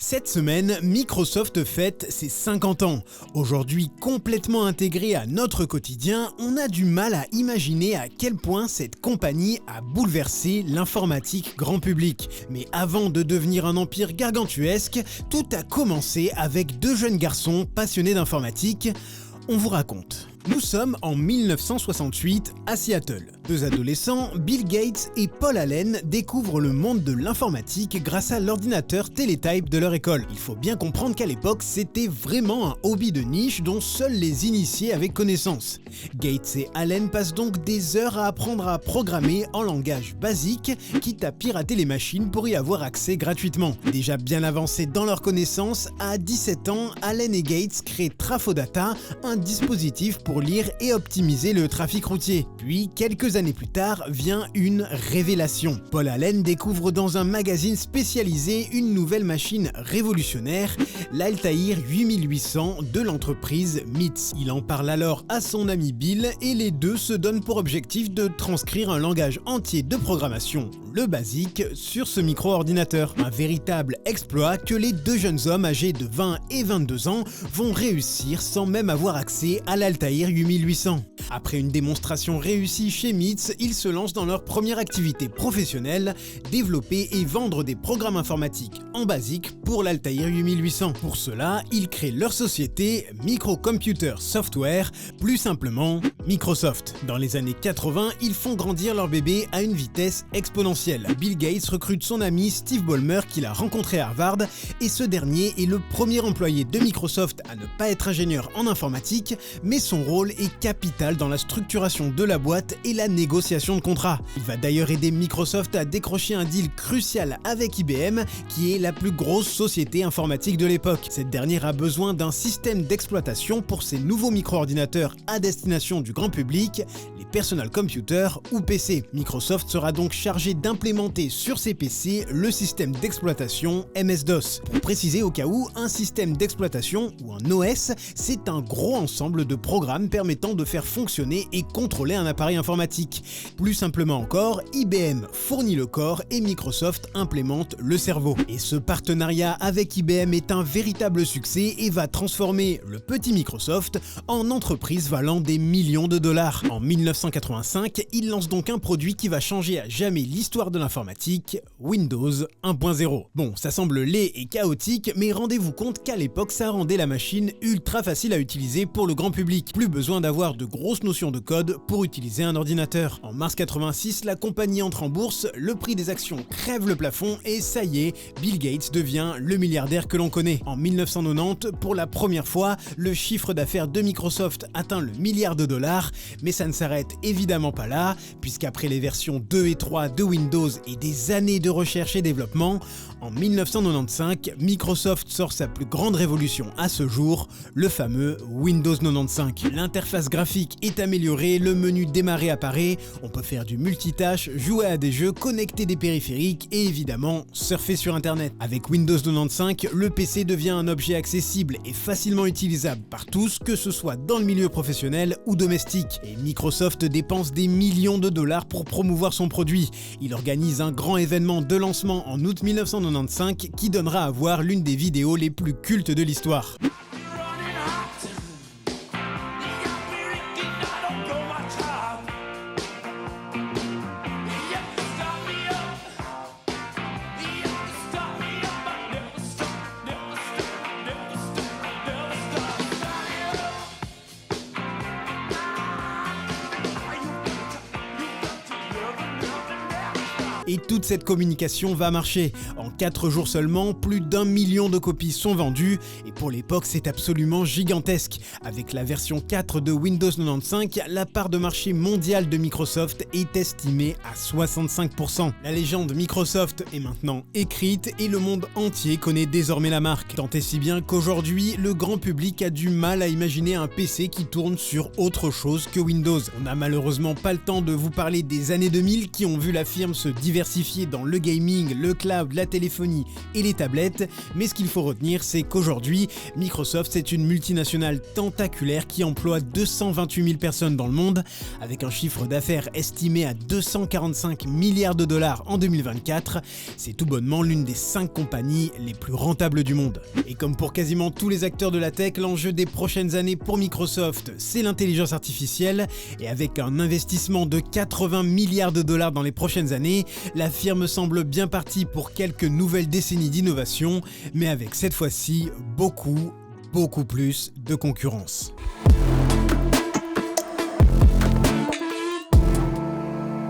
Cette semaine, Microsoft fête ses 50 ans. Aujourd'hui complètement intégré à notre quotidien, on a du mal à imaginer à quel point cette compagnie a bouleversé l'informatique grand public. Mais avant de devenir un empire gargantuesque, tout a commencé avec deux jeunes garçons passionnés d'informatique. On vous raconte. Nous sommes en 1968 à Seattle. Deux adolescents, Bill Gates et Paul Allen, découvrent le monde de l'informatique grâce à l'ordinateur Teletype de leur école. Il faut bien comprendre qu'à l'époque, c'était vraiment un hobby de niche dont seuls les initiés avaient connaissance. Gates et Allen passent donc des heures à apprendre à programmer en langage basique, quitte à pirater les machines pour y avoir accès gratuitement. Déjà bien avancés dans leurs connaissances, à 17 ans, Allen et Gates créent Trafodata, un dispositif pour lire et optimiser le trafic routier. Puis, quelques années plus tard, vient une révélation. Paul Allen découvre dans un magazine spécialisé une nouvelle machine révolutionnaire, l'Altair 8800 de l'entreprise MITS. Il en parle alors à son ami Bill et les deux se donnent pour objectif de transcrire un langage entier de programmation, le BASIC, sur ce micro-ordinateur. Un véritable exploit que les deux jeunes hommes âgés de 20 et 22 ans vont réussir sans même avoir accès à l'Altair 8800. Après une démonstration réussie chez MITS, ils se lancent dans leur première activité professionnelle, développer et vendre des programmes informatiques en BASIC pour l'Altair 8800. Pour cela, ils créent leur société Microcomputer Software, plus simplement Microsoft. Dans les années 80, ils font grandir leur bébé à une vitesse exponentielle. Bill Gates recrute son ami Steve Ballmer qu'il a rencontré à Harvard et ce dernier est le premier employé de Microsoft à ne pas être ingénieur en informatique, mais son rôle est capital dans la structuration de la boîte et la négociation de contrats. Il va d'ailleurs aider Microsoft à décrocher un deal crucial avec IBM, qui est la plus grosse société informatique de l'époque. Cette dernière a besoin d'un système d'exploitation pour ses nouveaux micro-ordinateurs à destination du grand public, les personal computers ou PC. Microsoft sera donc chargé d'implémenter sur ces PC le système d'exploitation MS-DOS. Pour préciser au cas où, un système d'exploitation ou un OS, c'est un gros ensemble de programmes permettant de faire fonctionner et contrôler un appareil informatique. Plus simplement encore, IBM fournit le corps et Microsoft implémente le cerveau. Et ce partenariat avec IBM est un véritable succès et va transformer le petit Microsoft en entreprise valant des millions de dollars. En 1985, il lance donc un produit qui va changer à jamais l'histoire de l'informatique, Windows 1.0. Bon, ça semble laid et chaotique, mais rendez-vous compte qu'à l'époque, ça rendait la machine ultra facile à utiliser pour le grand public. Plus besoin d'avoir de grosses notions de code pour utiliser un ordinateur. En mars 86, la compagnie entre en bourse, le prix des actions crève le plafond et ça y est, Bill Gates devient le milliardaire que l'on connaît. En 1990, pour la première fois, le chiffre d'affaires de Microsoft atteint le milliard de dollars, mais ça ne s'arrête évidemment pas là, puisqu'après les versions 2 et 3 de Windows et des années de recherche et développement, en 1995, Microsoft sort sa plus grande révolution à ce jour, le fameux Windows 95. L'interface graphique est améliorée, le menu démarrer apparaît, on peut faire du multitâche, jouer à des jeux, connecter des périphériques et évidemment surfer sur internet. Avec Windows 95, le PC devient un objet accessible et facilement utilisable par tous, que ce soit dans le milieu professionnel ou domestique. Et Microsoft dépense des millions de dollars pour promouvoir son produit. Il organise un grand événement de lancement en août 1995 qui donnera à voir l'une des vidéos les plus cultes de l'histoire. Et toute cette communication va marcher. En 4 jours seulement, plus d'1 million de copies sont vendues, et pour l'époque c'est absolument gigantesque. Avec la version 4 de Windows 95, la part de marché mondiale de Microsoft est estimée à 65%. La légende Microsoft est maintenant écrite et le monde entier connaît désormais la marque. Tant et si bien qu'aujourd'hui, le grand public a du mal à imaginer un PC qui tourne sur autre chose que Windows. On n'a malheureusement pas le temps de vous parler des années 2000 qui ont vu la firme se diversifier diversifiée dans le gaming, le cloud, la téléphonie et les tablettes, mais ce qu'il faut retenir, c'est qu'aujourd'hui, Microsoft c'est une multinationale tentaculaire qui emploie 228 000 personnes dans le monde, avec un chiffre d'affaires estimé à 245 milliards de dollars en 2024. C'est tout bonnement l'une des 5 compagnies les plus rentables du monde. Et comme pour quasiment tous les acteurs de la tech, l'enjeu des prochaines années pour Microsoft, c'est l'intelligence artificielle, et avec un investissement de 80 milliards de dollars dans les prochaines années, la firme semble bien partie pour quelques nouvelles décennies d'innovation, mais avec cette fois-ci beaucoup plus de concurrence.